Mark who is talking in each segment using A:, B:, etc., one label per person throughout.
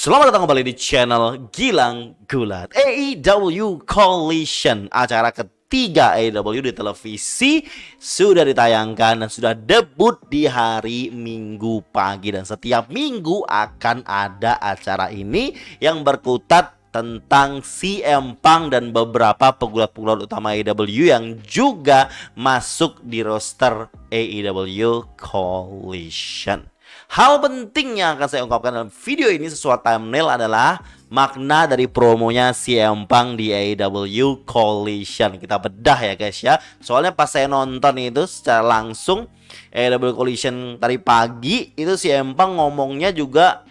A: Selamat datang kembali di channel Gilang Gulat. AEW Collision, acara ketiga AEW di televisi, sudah ditayangkan dan sudah debut di hari Minggu pagi. Dan setiap minggu akan ada acara ini yang berkutat tentang CM Punk dan beberapa pegulat-pegulat utama AEW yang juga masuk di roster AEW Collision. Hal penting yang akan saya ungkapkan dalam video ini sesuai thumbnail adalah makna dari promonya CM Punk di AEW Collision. Kita bedah ya guys ya. Soalnya pas saya nonton itu secara langsung AEW Collision tadi pagi, itu CM Punk ngomongnya juga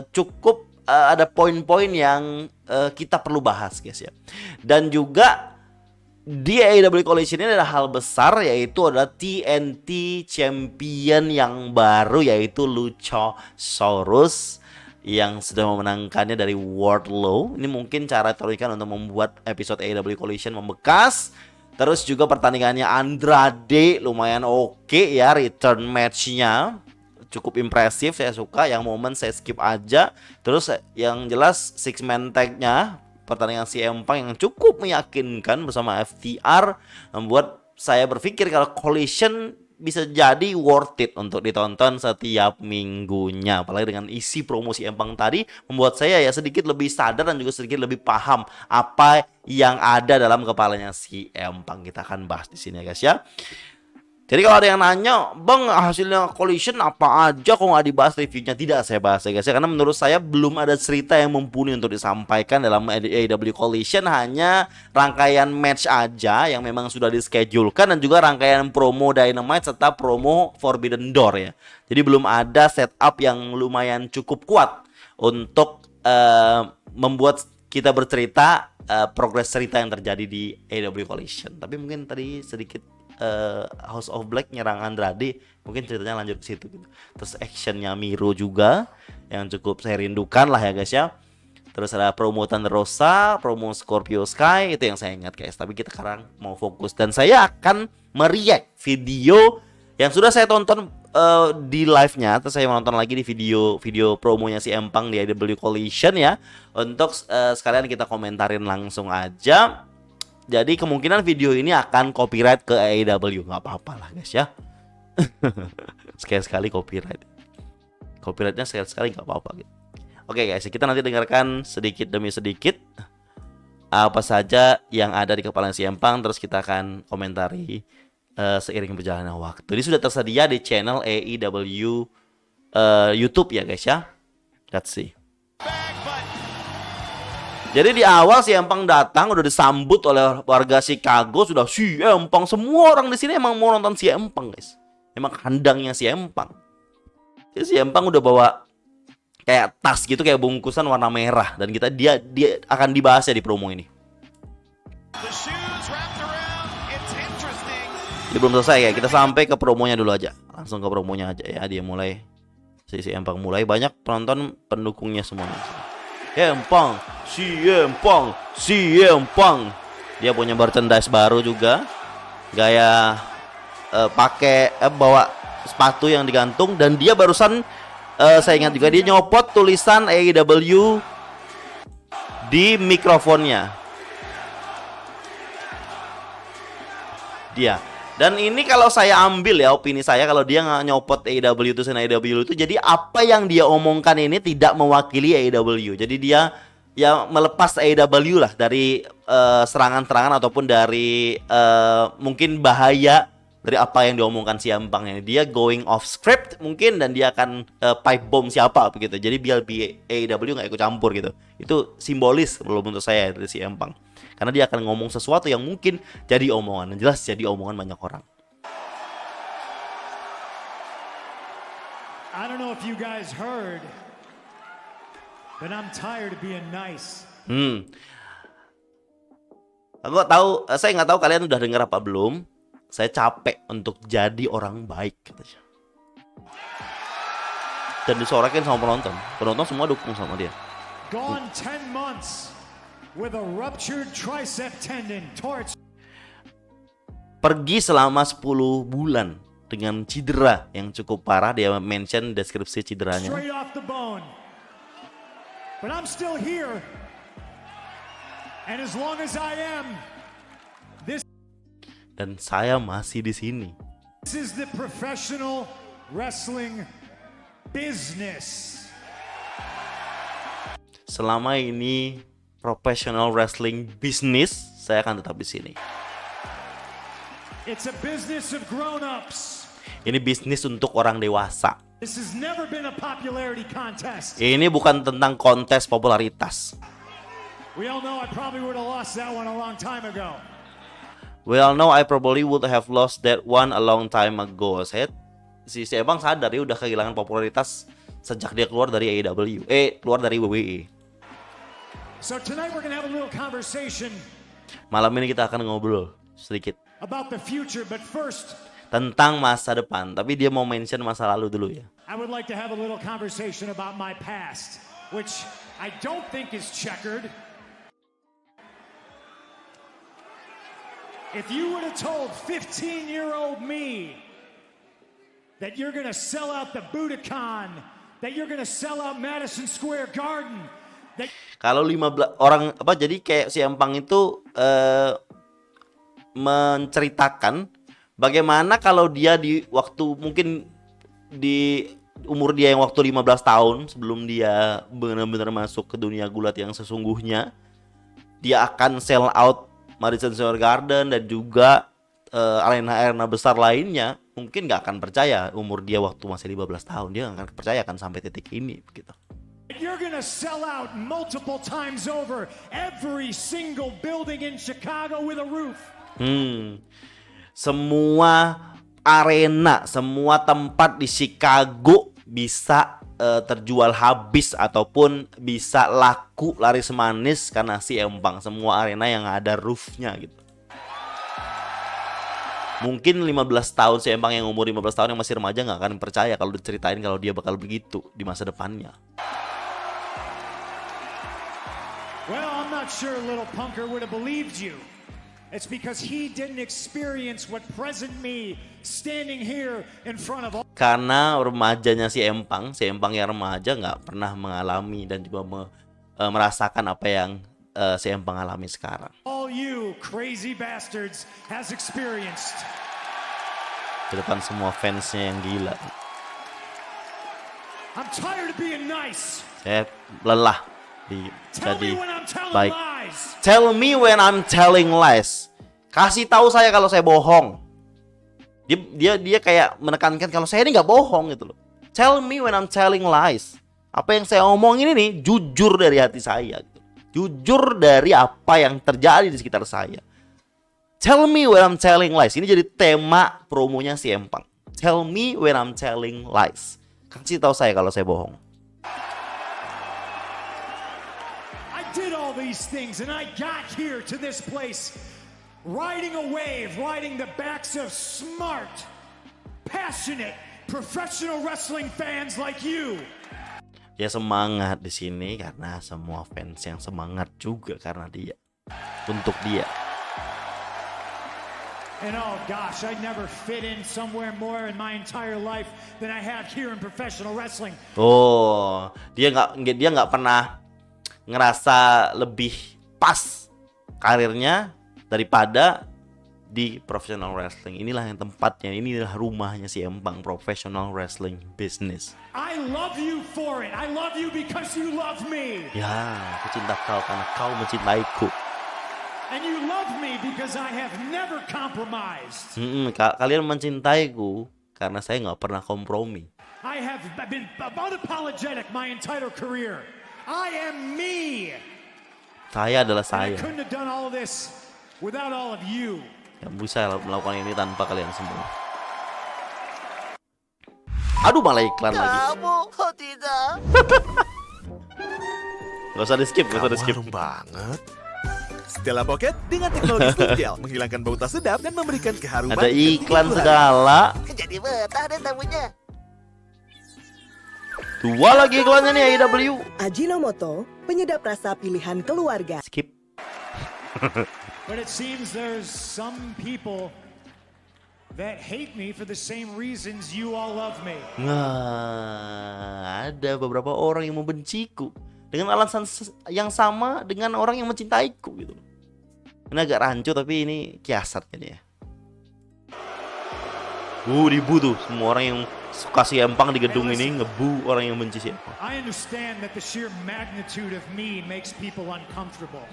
A: cukup ada poin-poin yang kita perlu bahas guys ya. Dan juga di AEW Collision ini ada hal besar, yaitu adalah TNT Champion yang baru, yaitu Luchasaurus yang sudah memenangkannya dari Wardlow. Ini mungkin cara teorikan untuk membuat episode AEW Collision membekas. Terus juga pertandingannya Andrade lumayan oke ya, return match-nya cukup impresif, saya suka. Yang momen saya skip aja. Terus yang jelas six man tag-nya, pertandingan CM Punk yang cukup meyakinkan bersama FTR, membuat saya berpikir kalau Collision bisa jadi worth it untuk ditonton setiap minggunya. Apalagi dengan isi promo CM Punk tadi, membuat saya ya sedikit lebih sadar dan juga sedikit lebih paham apa yang ada dalam kepalanya CM Punk. Kita akan bahas di sini ya guys ya. Jadi kalau ada yang nanya, Bang, hasilnya Collision apa aja kok nggak dibahas reviewnya? Tidak saya bahas ya guys ya, karena menurut saya belum ada cerita yang mumpuni untuk disampaikan dalam AEW Collision. Hanya rangkaian match aja yang memang sudah dischedulkan, dan juga rangkaian promo Dynamite serta promo Forbidden Door ya. Jadi belum ada setup yang lumayan cukup kuat untuk membuat kita bercerita progres cerita yang terjadi di AEW Collision. Tapi mungkin tadi sedikit House of Black nyerang Andrade, mungkin ceritanya lanjut ke situ gitu. Terus actionnya Miro juga yang cukup saya rindukan lah ya guys ya. Terus ada promo Thunder Rosa, promo Scorpio Sky, itu yang saya ingat guys. Tapi kita sekarang mau fokus, dan saya akan mereact video yang sudah saya tonton di live-nya. Terus saya menonton lagi di video promonya si Empang di AEW Collision ya, untuk sekalian kita komentarin langsung aja. Jadi kemungkinan video ini akan copyright ke AEW, nggak apa-apa lah guys ya. Sekali-sekali copyright. Copyrightnya sekali-sekali nggak apa-apa gitu. Oke guys, kita nanti dengarkan sedikit demi sedikit apa saja yang ada di kepala si Empang. Terus kita akan komentari seiring berjalannya waktu. Ini sudah tersedia di channel AEW YouTube ya guys ya. Let's see. Jadi di awal CM Punk datang udah disambut oleh warga Chicago, sudah CM Punk. Semua orang di sini emang mau nonton CM Punk guys. Emang kandangnya CM Punk. Jadi CM Punk udah bawa kayak tas gitu, kayak bungkusan warna merah, dan dia akan dibahas ya di promo ini. Dia belum selesai ya, kita sampai ke promonya dulu aja. Langsung ke promonya aja ya, dia mulai. CM Punk mulai, banyak penonton pendukungnya semuanya. CM Punk. Dia punya merchandise baru juga. Gaya pakai bawa sepatu yang digantung, dan dia barusan saya ingat juga dia nyopot tulisan AEW di mikrofonnya. Dia. Dan ini kalau saya ambil ya, opini saya, kalau dia nggak nyopot AEW itu jadi apa yang dia omongkan ini tidak mewakili AEW. Jadi dia ya melepas AEW lah dari serangan-serangan ataupun dari mungkin bahaya dari apa yang diomongkan si Empang ini. Dia going off script mungkin, dan dia akan pipe bomb siapa begitu. Jadi biar AEW nggak ikut campur gitu. Itu simbolis kalau menurut saya dari si Empang. Karena dia akan ngomong sesuatu yang mungkin jadi omongan, dan jelas jadi omongan banyak orang.
B: I don't know if you guys heard, but I'm tired of being nice.
A: Saya nggak tahu kalian udah dengar apa belum. Saya capek untuk jadi orang baik katanya. Dan disorakin sama penonton. Penonton semua dukung sama dia.
B: Gone 10 months. With a ruptured tricep tendon towards.
A: Pergi selama 10 bulan dengan cedera yang cukup parah. Dia mention deskripsi cederanya.
B: But I'm still here. And as long as I am,
A: Dan saya masih di sini.
B: this is the professional wrestling business.
A: Selama ini professional wrestling business, saya akan tetap di sini.
B: It's a business of grown-ups.
A: Ini bisnis untuk orang dewasa.
B: This has never been a popularity contest.
A: Ini bukan tentang kontes popularitas.
B: We all know I probably would have lost that one a long time ago.
A: Well, no, I probably would have lost that one a long time ago. Si Ebang sadar dia udah kehilangan popularitas sejak dia keluar dari AEW. Keluar dari WWE.
B: So tonight we're gonna have a little conversation
A: Malam ini kita akan ngobrol sedikit
B: about the future, but first,
A: tentang masa depan. Tapi dia mau mention masa lalu dulu ya.
B: I would like to have a little conversation about my past, which I don't think is checkered. If you would have told 15-year-old me that you're going to sell out the Budokan, that you're going to sell out Madison Square Garden, that
A: Kalau 15 orang jadi kayak si Empang itu menceritakan bagaimana kalau dia di waktu mungkin di umur dia yang waktu 15 tahun sebelum dia benar-benar masuk ke dunia gulat yang sesungguhnya, dia akan sell out Madison Square Garden dan juga arena-arena besar lainnya. Mungkin nggak akan percaya umur dia waktu masih 15 tahun. Dia nggak akan percaya kan sampai titik ini begitu.
B: you're going to sell out multiple times over every single building in Chicago with a roof.
A: Semua arena, semua tempat di Chicago bisa terjual habis ataupun bisa laku laris manis karena si Empang. Semua arena yang ada roofnya gitu. Mungkin 15 tahun si Empang yang umur 15 tahun yang masih remaja nggak akan percaya kalau diceritain kalau dia bakal begitu di masa depannya.
B: Well, I'm not sure little punker would have believed you. It's because he didn't experience what present me standing here in front of all.
A: Karena remajanya si Empang yang remaja nggak pernah mengalami dan juga merasakan apa yang si Empang alami sekarang.
B: All you crazy bastards has experienced.
A: Di depan semua fansnya yang gila.
B: I'm tired of being nice.
A: Saya lelah
B: Tell
A: jadi
B: me when I'm telling
A: baik.
B: lies.
A: Tell me when I'm telling lies. Kasih tahu saya kalau saya bohong. Dia kayak menekankan kalau saya ini nggak bohong gitu loh. Tell me when I'm telling lies. Apa yang saya omongin ini jujur dari hati saya. Gitu. Jujur dari apa yang terjadi di sekitar saya. Tell me when I'm telling lies. Ini jadi tema promonya si Empang. Tell me when I'm telling lies. Kasih tahu saya kalau saya bohong.
B: I did all these things and I got here to this place riding a wave, riding the backs of smart, passionate, professional wrestling fans like you.
A: Dia semangat di sini karena semua fans yang semangat juga karena dia. Untuk dia.
B: And oh gosh, I never fit in somewhere more in my entire life than I have here in professional wrestling.
A: Oh, dia nggak pernah ngerasa lebih pas karirnya daripada di professional wrestling. Inilah yang tempatnya, inilah rumahnya si Empang, professional wrestling business.
B: I love you for it. I love you because you love me.
A: Ya, aku cinta kau karena kau mencintaiku.
B: And you love me because I have never compromised.
A: Kalian mencintaiku karena saya nggak pernah kompromi.
B: I've been unapologetic my entire career. I am me.
A: Saya adalah
B: I
A: saya.
B: couldn't have done all this without all of you.
A: Yang bisa melakukan ini tanpa kalian semua. Aduh, malah iklan lagi.
C: Kamu kok tidak?
A: Gak usah di skip, gak usah di skip.
D: Harum banget. Stella Pocket dengan teknologi Steel Gel menghilangkan bau tak sedap dan memberikan keharuman.
A: Ada iklan
D: kejujuran.
A: segala.
C: Jadi betah deh tamunya.
A: Dua lagi iklannya nih AEW.
E: Ajinomoto, penyedap rasa pilihan keluarga.
A: Skip.
B: But it seems there's some people that hate me for the same reasons you all love me.
A: Nah, ada beberapa orang yang membenciku dengan alasan yang sama dengan orang yang mencintaiku gitu. Ini agak rancu tapi ini kiasat kayaknya ya. Dibu tuh semua orang yang suka si Empang di gedung ini ngebu orang yang benci si Empang.
B: I understand that the sheer magnitude of me makes people uncomfortable.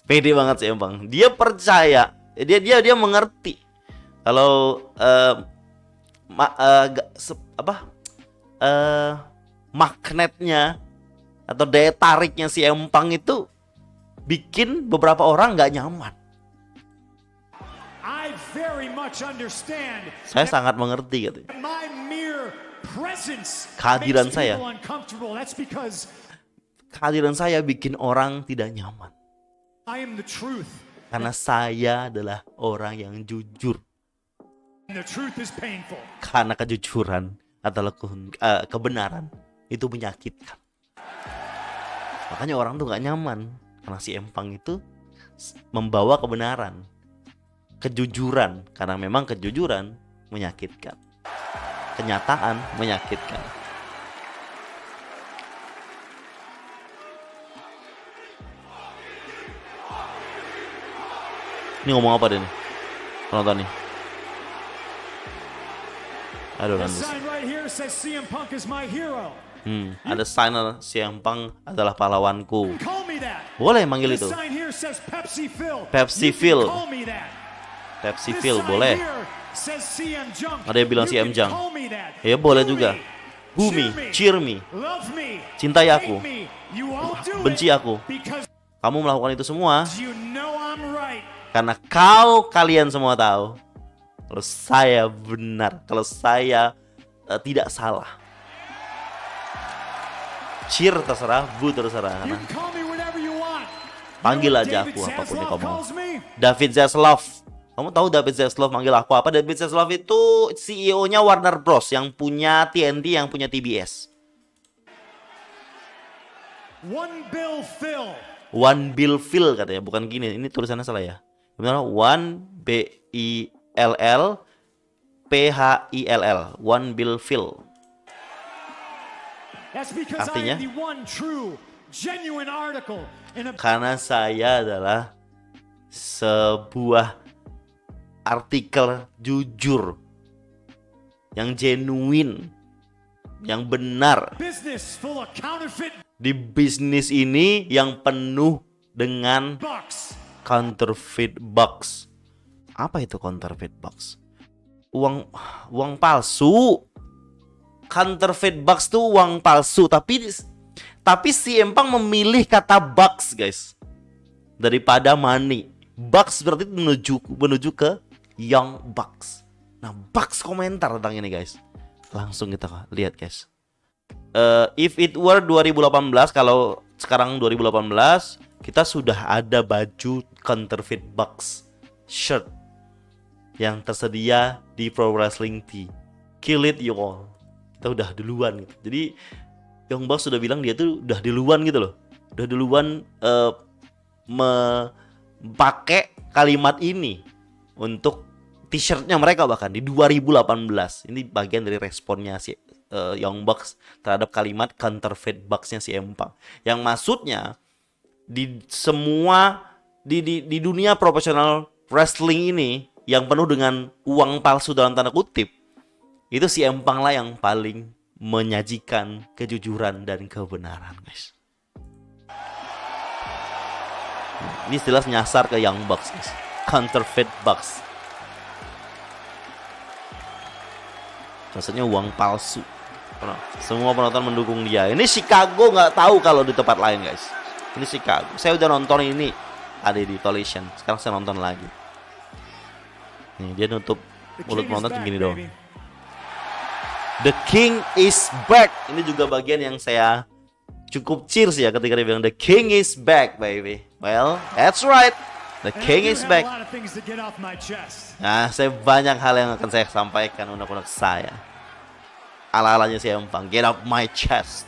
A: Pede banget si Empang. Dia percaya, dia mengerti kalau magnetnya atau daya tariknya si Empang itu bikin beberapa orang nggak nyaman.
B: I very much understand.
A: Saya sangat mengerti gitu.
B: My mere presence
A: Kehadiran
B: makes
A: saya.
B: people uncomfortable. That's because
A: Kehadiran saya bikin orang tidak nyaman.
B: I am the truth.
A: Karena saya adalah orang yang jujur.
B: And the truth is painful.
A: Karena kejujuran adalah kebenaran itu menyakitkan. Makanya orang tuh gak nyaman. Karena si Empang itu membawa kebenaran, kejujuran. Karena memang kejujuran menyakitkan. Kenyataan menyakitkan. Ini ngomong apa deh nih? Penonton nih. Aduh,
B: The
A: lanjut.
B: sign right here says CM Punk is my hero.
A: Ada sign CM Punk adalah pahlawanku.
B: Call me that.
A: Boleh manggil
B: The
A: itu.
B: sign here says Pepsi Phil.
A: Pepsi
B: You can
A: Phil.
B: Call me that.
A: Pepsi
B: This
A: Phil
B: sign
A: boleh.
B: here says CM Junk.
A: Ada yang bilang
B: You
A: CM
B: can
A: Junk.
B: call me that.
A: Ya boleh
B: Boo
A: juga.
B: me,
A: Bumi, cheer me,
B: love me,
A: cintai
B: hate
A: aku,
B: me. You all do
A: benci
B: it
A: aku.
B: because
A: Kamu melakukan itu semua
B: you know I'm right.
A: karena kalian semua tahu kalau saya benar, kalau saya tidak salah. Cheer terserah, boo terserah.
B: You
A: Karena
B: can call me whatever you want.
A: panggil
B: You know what
A: aja
B: David
A: aku apapun yang
B: Zaslav
A: kamu mau.
B: calls me?
A: David Zaslav. Kamu tahu David Zaslav manggil aku apa? David Zaslav itu CEO-nya Warner Bros. Yang punya TNT, yang punya TBS.
B: One Bill Phil.
A: One Bill Phil katanya, bukan gini. Ini tulisannya salah ya. Gimana? One Bill Phill. One Bill Phil.
B: That's because
A: Artinya?
B: I am the one true, genuine article in a
A: Karena saya adalah sebuah artikel jujur, yang genuine, yang benar.
B: business full of counterfeit
A: Di bisnis ini yang penuh dengan
B: bucks.
A: counterfeit bucks. Apa itu counterfeit bucks? Uang palsu. Counterfeit bucks tuh uang palsu, tapi si Empang memilih kata bucks, guys, daripada money. Bucks berarti menuju ke Young Bucks. Nah, Bucks komentar tentang ini, guys. Langsung kita lihat, guys. If it were 2018, kalau sekarang 2018, kita sudah ada baju counterfeit Bucks shirt yang tersedia di Pro Wrestling Tee. Kill it you all. Kita udah duluan gitu. Jadi Young Bucks sudah bilang dia tuh udah duluan gitu loh. Udah duluan pakai kalimat ini untuk t-shirtnya mereka bahkan di 2018. Ini bagian dari responnya si Young Bucks terhadap kalimat counterfeit Bucks-nya si Empang. Yang maksudnya di semua di dunia profesional wrestling ini yang penuh dengan uang palsu dalam tanda kutip, itu si Empang lah yang paling menyajikan kejujuran dan kebenaran, guys. Ini jelas nyasar ke Young Bucks, guys. Counterfeit Bucks. Maksudnya uang palsu. Semua penonton mendukung dia. Ini Chicago nggak tahu kalau di tempat lain, guys. Ini Chicago. Saya udah nonton ini ada di Collision. Sekarang saya nonton lagi. Nih, dia nutup mulut penonton segini dong. The King is back. Ini juga bagian yang saya cukup cheers ya ketika dia bilang The King is back, baby. Well, that's right. The King is back. Nah, saya banyak hal yang akan saya sampaikan unek-unek saya. Ala-alanya si Empang. Get up my chest.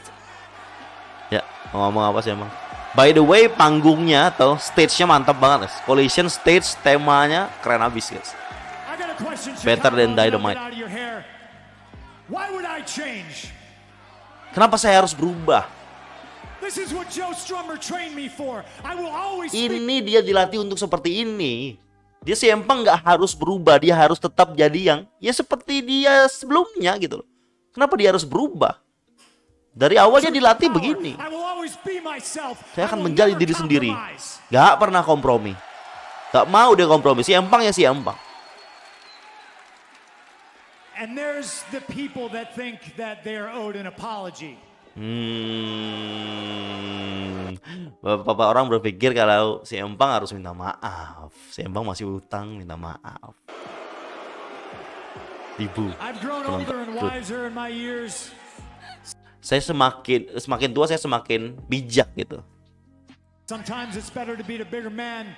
A: Ya, mau ngomong apa sih Empang? By the way, panggungnya atau stage-nya mantap banget, guys. Collision stage temanya keren abis, guys.
B: Better
A: than Dynamite.
B: Why would I change?
A: Kenapa saya harus berubah?
B: This is what Joe Strummer trained me for. I will always speak.
A: Ini dia dilatih untuk seperti ini. Dia CM Punk nggak harus berubah, dia harus tetap jadi yang ya seperti dia sebelumnya gitu loh. Kenapa dia harus berubah? Dari awal dia dilatih begini.
B: I will always be myself.
A: Saya
B: I
A: akan
B: will
A: menjadi
B: never
A: diri sendiri.
B: compromise.
A: Gak pernah kompromi. Gak mau dia kompromi. CM Punk ya CM Punk.
B: And there's the people that think that they're owed an apology.
A: Beberapa orang berpikir kalau CM Punk harus minta maaf. CM Punk masih utang minta maaf. Ibu.
B: I've grown older and wiser in my years.
A: Saya semakin tua saya semakin bijak gitu.
B: Sometimes it's better to be the bigger man.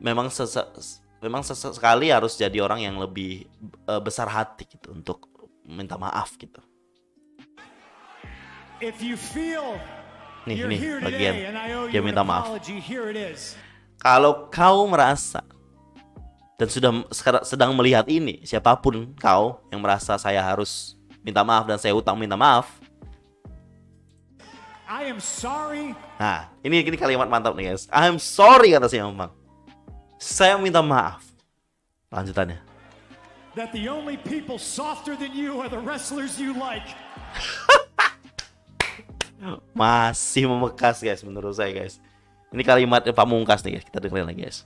A: Memang sesekali harus jadi orang yang lebih besar hati gitu untuk minta maaf gitu.
B: If you feel
A: Nih,
B: you're
A: nih
B: here
A: bagian
B: today and I owe
A: dia
B: you an
A: minta maaf.
B: apology, here it is.
A: Kalau kau merasa dan sedang melihat ini, siapapun kau yang merasa saya harus minta maaf dan saya utang minta maaf.
B: I am sorry.
A: Nah, ini kalimat mantap nih guys. I'm sorry kata si Bang. Saya minta maaf. Lanjutannya.
B: That the only people softer than you are the wrestlers you like.
A: Masih membekas guys menurut saya guys. Ini kalimat pamungkas nih guys. Kita dengerin lagi guys.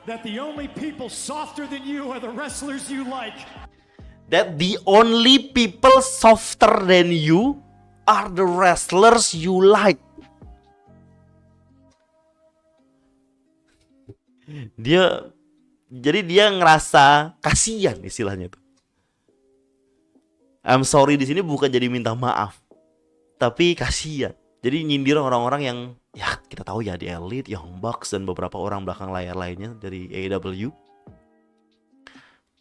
B: That the only people softer than you are the wrestlers you like.
A: That the only people softer than you are the wrestlers you like. Jadi dia ngerasa kasihan istilahnya tuh. I'm sorry di sini bukan jadi minta maaf, tapi kasihan. Jadi nyindir orang-orang yang ya kita tahu ya di Elite, Young Bucks dan beberapa orang belakang layar lainnya dari AEW.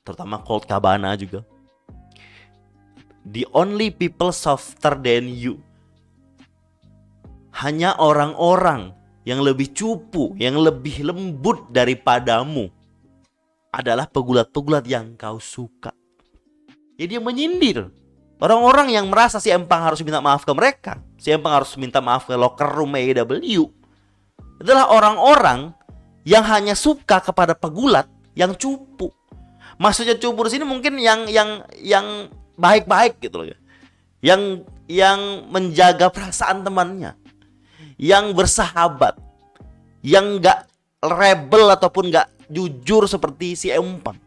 A: Terutama Colt Cabana juga. The only people softer than you. Hanya orang-orang yang lebih cupu, yang lebih lembut daripadamu adalah pegulat-pegulat yang kau suka. Ya dia menyindir orang-orang yang merasa si Empang harus minta maaf ke mereka. Si Empang harus minta maaf ke locker room AEW. Adalah orang-orang yang hanya suka kepada pegulat yang cupu. Maksudnya cupu di sini mungkin yang baik-baik gitu loh. Yang menjaga perasaan temannya. Yang bersahabat. Yang enggak rebel ataupun enggak jujur seperti si Empang.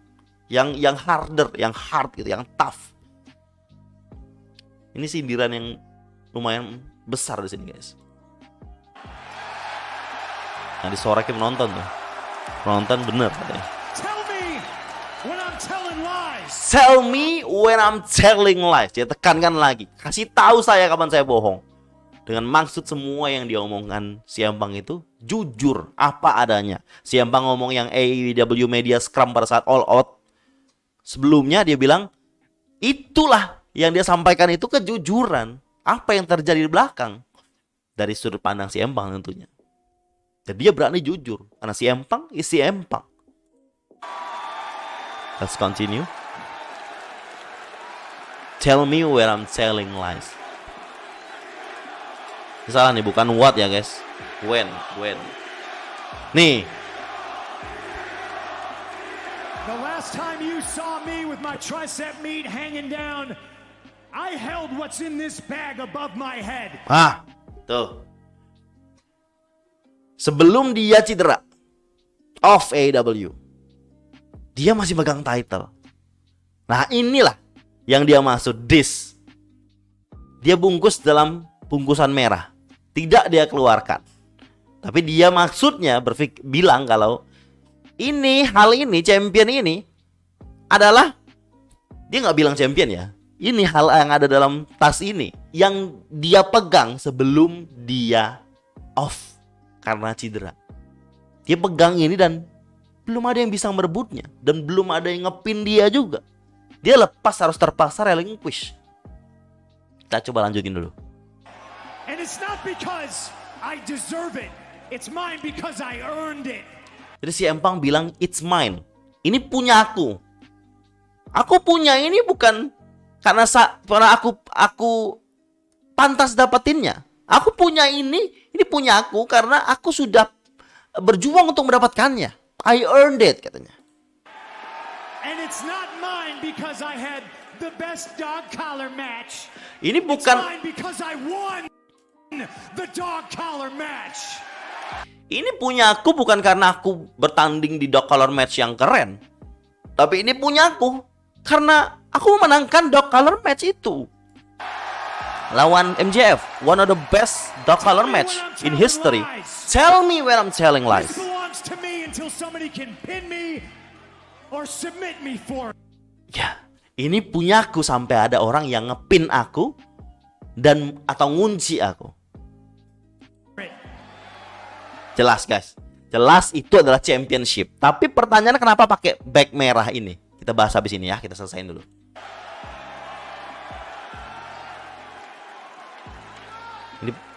A: Yang harder, yang hard gitu, yang tough. Ini sindiran yang lumayan besar di sini, guys. Nah, disorakin penonton tuh. Penonton bener katanya.
B: Tell me when I'm telling lies.
A: Tell me when I'm telling lies. Dia tekankan lagi. Kasih tahu saya kapan saya bohong. Dengan maksud semua yang diomongkan si Empang itu jujur apa adanya. Si Empang ngomong yang AEW Media Scrum pada saat All Out. Sebelumnya dia bilang itulah yang dia sampaikan itu kejujuran. Apa yang terjadi di belakang dari sudut pandang si Empang tentunya. Dan dia berani jujur karena si Empang is si Empang. Let's continue. Tell me where I'm telling lies. Ini salah nih, bukan what ya guys. When. Nih.
B: The last time you saw me with my tricep meat hanging down, I held what's in this bag above my head.
A: Tuh. Sebelum dia cedera off AEW, dia masih megang title. Nah inilah yang dia maksud this. Dia bungkus dalam bungkusan merah. Tidak dia keluarkan. Tapi dia maksudnya bilang kalau hal ini, champion ini adalah, dia nggak bilang champion ya. Ini hal yang ada dalam tas ini yang dia pegang sebelum dia off karena cedera. Dia pegang ini dan belum ada yang bisa merebutnya dan belum ada yang ngepin dia juga. Dia lepas, harus terpaksa relinquish. Kita coba lanjutin dulu.
B: And it's not because I deserve it. It's mine because I earned it.
A: Jadi si Empang bilang it's mine. Ini punya aku. Aku punya ini bukan karena aku pantas dapetinnya. Aku punya ini punya aku karena aku sudah berjuang untuk mendapatkannya. I earned it, katanya.
B: And it's not mine because I had the best dog collar match.
A: Ini
B: It's
A: bukan
B: mine because I won the dog collar match.
A: Ini punya aku bukan karena aku bertanding di dog collar match yang keren. Tapi ini punya aku karena aku memenangkan dog collar match itu. Lawan MJF, one of the best dog collar match in history. Tell me when I'm telling lies.
B: This belongs to me until somebody can pin me or submit me for it.
A: Ya, ini punyaku sampai ada orang yang ngepin aku dan atau ngunci aku. Jelas guys, jelas itu adalah championship. Tapi pertanyaannya kenapa pakai bag merah ini? Kita bahas habis ini ya, kita selesaiin dulu.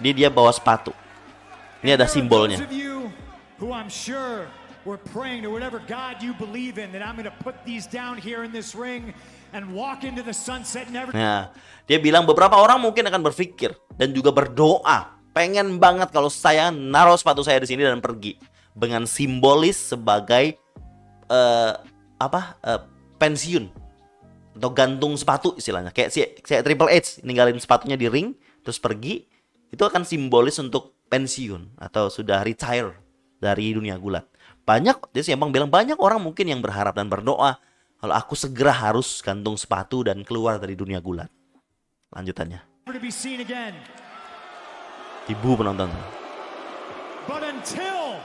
A: Ini dia bawa sepatu. Ini ada simbolnya.
B: Those of you who I'm sure were praying to whatever God you believe in that I'm going to put these down here in this ring and walk into the sunset never.
A: Nah, dia bilang beberapa orang mungkin akan berpikir dan juga berdoa, pengen banget kalau saya naruh sepatu saya di sini dan pergi dengan simbolis sebagai pensiun atau gantung sepatu istilahnya. Kayak Triple H ninggalin sepatunya di ring terus pergi, itu akan simbolis untuk pensiun atau sudah retire dari dunia gulat. Jadi Siambang bilang banyak orang mungkin yang berharap dan berdoa kalau aku segera harus gantung sepatu dan keluar dari dunia gulat. Lanjutannya.
B: to be seen again.
A: Ibu penonton.
B: But until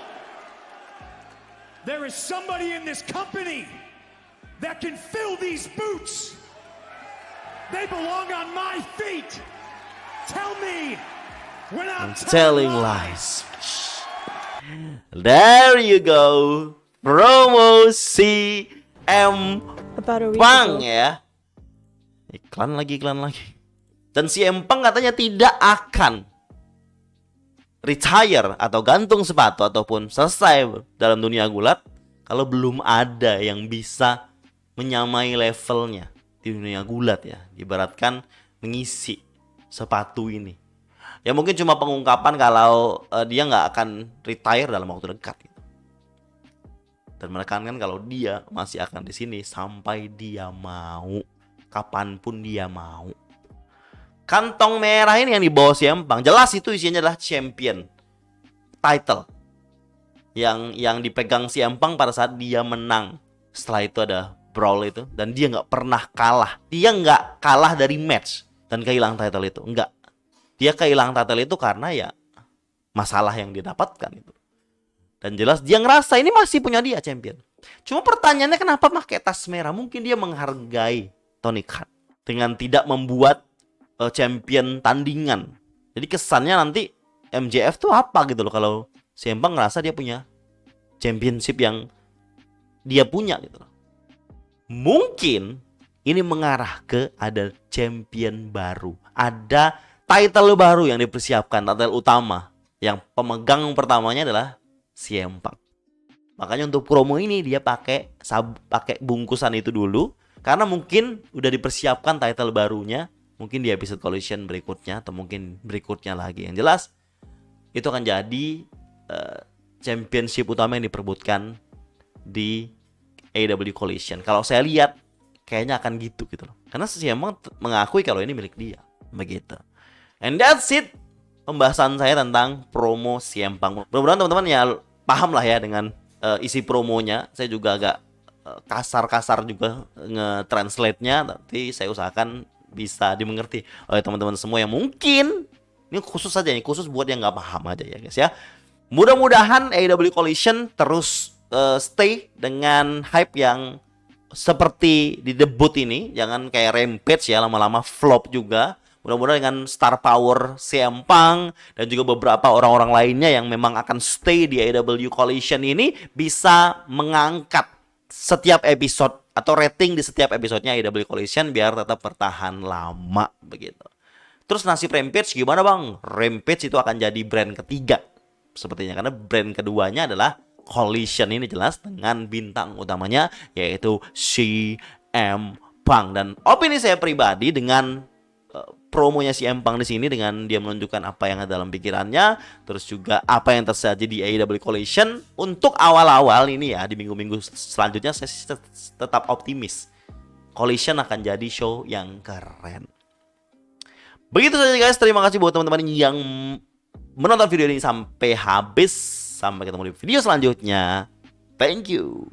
B: there is somebody in this company that can fill these boots, they belong on my feet. Tell me when I'm
A: Telling lies. There you go. Promo CM Punk ya. Iklan lagi. Dan CM Punk katanya tidak akan retire atau gantung sepatu ataupun selesai dalam dunia gulat kalau belum ada yang bisa menyamai levelnya di dunia gulat ya. Ibaratkan mengisi sepatu ini. Ya mungkin cuma pengungkapan kalau dia nggak akan retire dalam waktu dekat gitu. Dan menekankan kalau dia masih akan di sini sampai dia mau, kapanpun dia mau. Kantong merah ini yang dibawa CM Punk, jelas itu isinya adalah champion title yang dipegang CM Punk pada saat dia menang. Setelah itu ada brawl itu dan dia nggak pernah kalah. Dia nggak kalah dari match dan kehilangan title itu, enggak. Dia kehilangan title itu karena ya masalah yang didapatkan itu. Dan jelas dia ngerasa ini masih punya dia champion. Cuma pertanyaannya kenapa pakai tas merah? Mungkin dia menghargai Tony Khan dengan tidak membuat champion tandingan. Jadi kesannya nanti MJF tuh apa gitu loh kalau CM Punk ngerasa dia punya championship yang dia punya gitu loh. Mungkin ini mengarah ke ada champion baru. Ada title baru yang dipersiapkan, title utama. Yang pemegang pertamanya adalah CM Punk. Makanya untuk promo ini dia pakai bungkusan itu dulu karena mungkin udah dipersiapkan title barunya, mungkin di episode Collision berikutnya atau mungkin berikutnya lagi. Yang jelas itu akan jadi championship utama yang diperebutkan di AEW Collision. Kalau saya lihat kayaknya akan gitu loh. Karena CM Punk mengakui kalau ini milik dia. Begitu. And that's it pembahasan saya tentang promo CM Punk. Mudah-mudahan teman-teman ya paham lah ya dengan isi promonya. Saya juga agak kasar-kasar juga nge-translate-nya, tapi saya usahakan bisa dimengerti oleh teman-teman semua yang mungkin ini khusus saja nih, khusus buat yang nggak paham aja ya guys ya. Mudah-mudahan AEW Collision terus stay dengan hype yang seperti di debut ini, jangan kayak Rampage ya lama-lama flop juga. Mudah-mudahan dengan star power CM Punk dan juga beberapa orang-orang lainnya yang memang akan stay di AEW Collision ini bisa mengangkat setiap episode atau rating di setiap episodenya AEW Collision biar tetap bertahan lama begitu. Terus nasib Rampage gimana bang? Rampage itu akan jadi brand ketiga sepertinya karena brand keduanya adalah Collision ini jelas dengan bintang utamanya yaitu CM Punk. Dan opini saya pribadi dengan promonya si Empang di sini, dengan dia menunjukkan apa yang ada dalam pikirannya, terus juga apa yang terjadi di AEW Collision untuk awal-awal ini ya, di minggu-minggu selanjutnya saya tetap optimis Collision akan jadi show yang keren. Begitu saja guys, terima kasih buat teman-teman yang menonton video ini sampai habis. Sampai ketemu di video selanjutnya. Thank you.